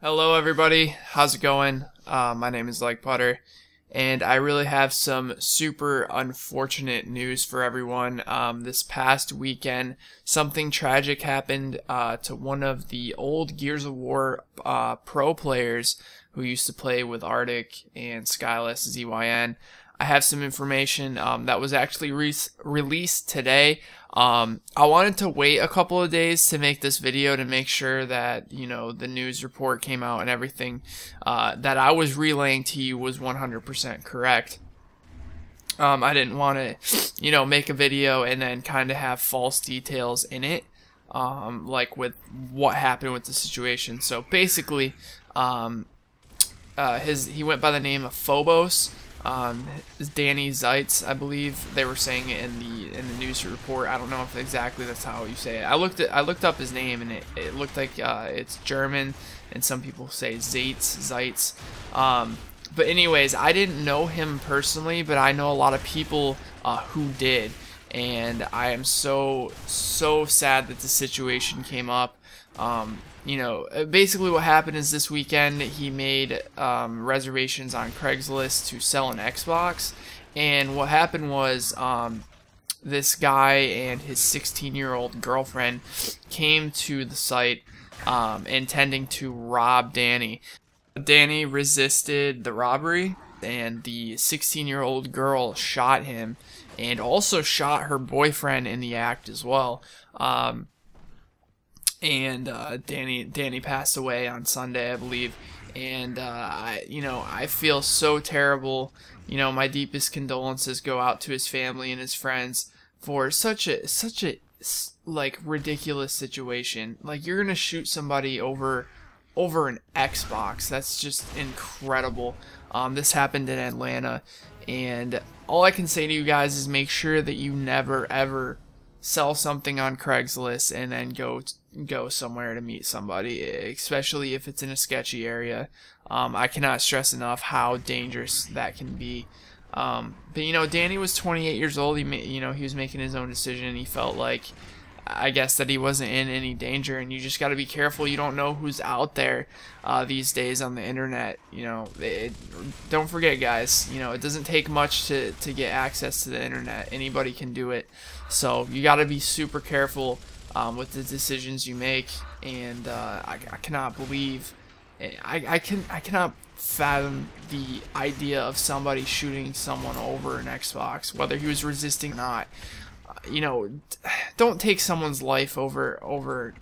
Hello everybody, how's it going? My name is Like Putter, and I really have some super unfortunate news for everyone. This past weekend, something tragic happened to one of the old Gears of War pro players who used to play with R.I.P and Skyless ZYN. I have some information that was actually released today. I wanted to wait a couple of days to make this video to make sure that, the news report came out and everything that I was relaying to you was 100% correct. I didn't want to, make a video and then kind of have false details in it, like with what happened with the situation. So basically, he went by the name of Phobos. Danny Zeitz, I believe they were saying it in the news report. I don't know if exactly that's how you say it. I looked up his name, and it looked like it's German, and some people say Zeitz. But anyways, I didn't know him personally, but I know a lot of people who did, and I am so sad that the situation came up. Basically what happened is this weekend he made reservations on Craigslist to sell an Xbox, and what happened was this guy and his 16-year-old girlfriend came to the site intending to rob Danny. Danny resisted the robbery, and the 16-year-old girl shot him and also shot her boyfriend in the act as well. Danny passed away on Sunday, I believe, and I feel so terrible. My deepest condolences go out to his family and his friends for such a like ridiculous situation. Like, you're gonna shoot somebody over an Xbox. That's just incredible. This happened in Atlanta, and all I can say to you guys is make sure that you never ever sell something on Craigslist and then go somewhere to meet somebody, especially if it's in a sketchy area. I cannot stress enough how dangerous that can be. But Danny was 28 years old. He was making his own decision, and he felt like, I guess, that he wasn't in any danger. And you just got to be careful. You don't know who's out there these days on the internet. Don't forget, guys, it doesn't take much to get access to the internet. Anybody can do it. So you got to be super careful with the decisions you make. And I cannot believe, I cannot fathom the idea of somebody shooting someone over an Xbox, whether he was resisting or not. Don't take someone's life over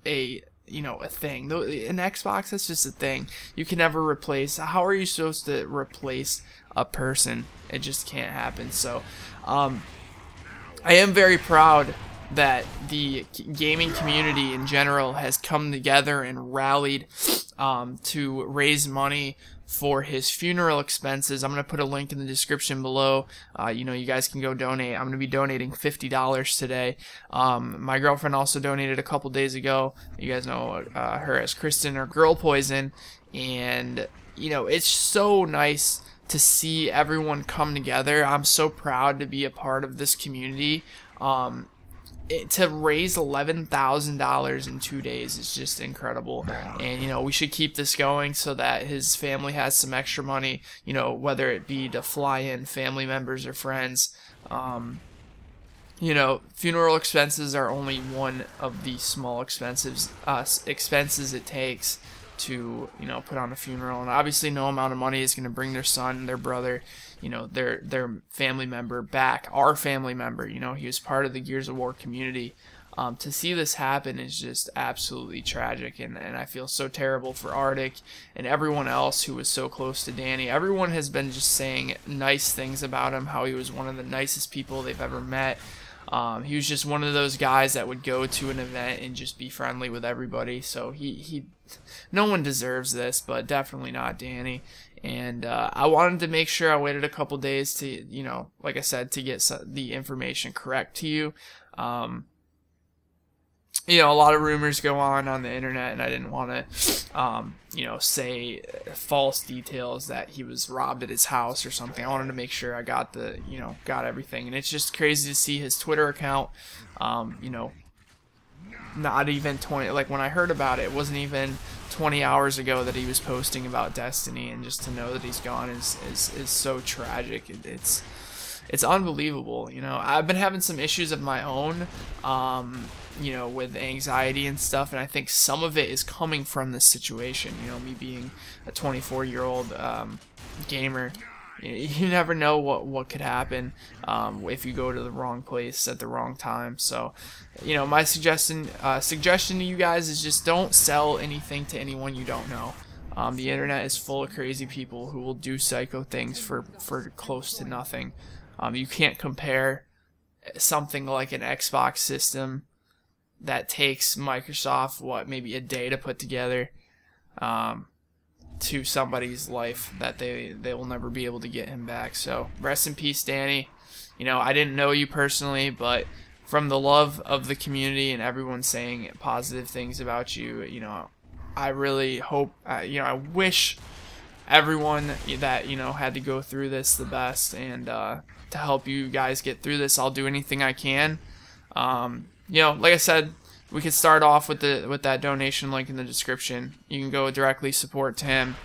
a thing. An Xbox, that's just a thing. You can never replace. How are you supposed to replace a person? It just can't happen. So, I am very proud that the gaming community in general has come together and rallied to raise money for his funeral expenses. I'm going to put a link in the description below. You guys can go donate. I'm going to be donating $50 today. My girlfriend also donated a couple days ago. You guys know her as Kristen, or Girl Poison. And, it's so nice to see everyone come together. I'm so proud to be a part of this community. To raise $11,000 in 2 days is just incredible, and we should keep this going so that his family has some extra money, whether it be to fly in family members or friends. Funeral expenses are only one of the small expenses it takes to put on a funeral, and obviously no amount of money is going to bring their son, their brother, their family member back. Our family member, he was part of the Gears of War community. To see this happen is just absolutely tragic, and I feel so terrible for R.I.P and everyone else who was so close to Danny. Everyone has been just saying nice things about him, how he was one of the nicest people they've ever met. He was just one of those guys that would go to an event and just be friendly with everybody. So no one deserves this, but definitely not Danny. And I wanted to make sure I waited a couple days to, like I said, to get the information correct to you. A lot of rumors go on the internet, and I didn't want to, say false details that he was robbed at his house or something. I wanted to make sure I got got everything. And it's just crazy to see his Twitter account, not even 20, like when I heard about it, it wasn't even 20 hours ago that he was posting about Destiny, and just to know that he's gone is so tragic. It's unbelievable. You know, I've been having some issues of my own, you know, with anxiety and stuff, and I think some of it is coming from this situation. You know, me being a 24-year-old gamer. You never know what could happen if you go to the wrong place at the wrong time. So, you know, my suggestion to you guys is just don't sell anything to anyone you don't know. The internet is full of crazy people who will do psycho things for close to nothing. You can't compare something like an Xbox system that takes Microsoft maybe a day to put together, to somebody's life that they will never be able to get him back. So rest in peace, Danny. You know, I didn't know you personally, but from the love of the community and everyone saying positive things about you, you know, I really hope, you know, I wish everyone that, you know, had to go through this the best, and to help you guys get through this, I'll do anything I can. You know, like I said, we could start off with that donation link in the description. You can go directly support him.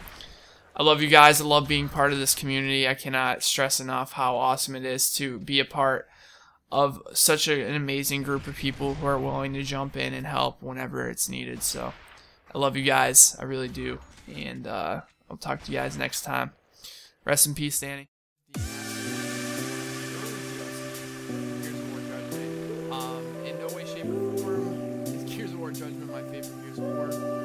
I love you guys. I love being part of this community. I cannot stress enough how awesome it is to be a part of such an amazing group of people who are willing to jump in and help whenever it's needed. So I love you guys. I really do. And I'll talk to you guys next time. Rest in peace, Danny. In no way, shape, or form is Gears of War Judgment my favorite Gears of War.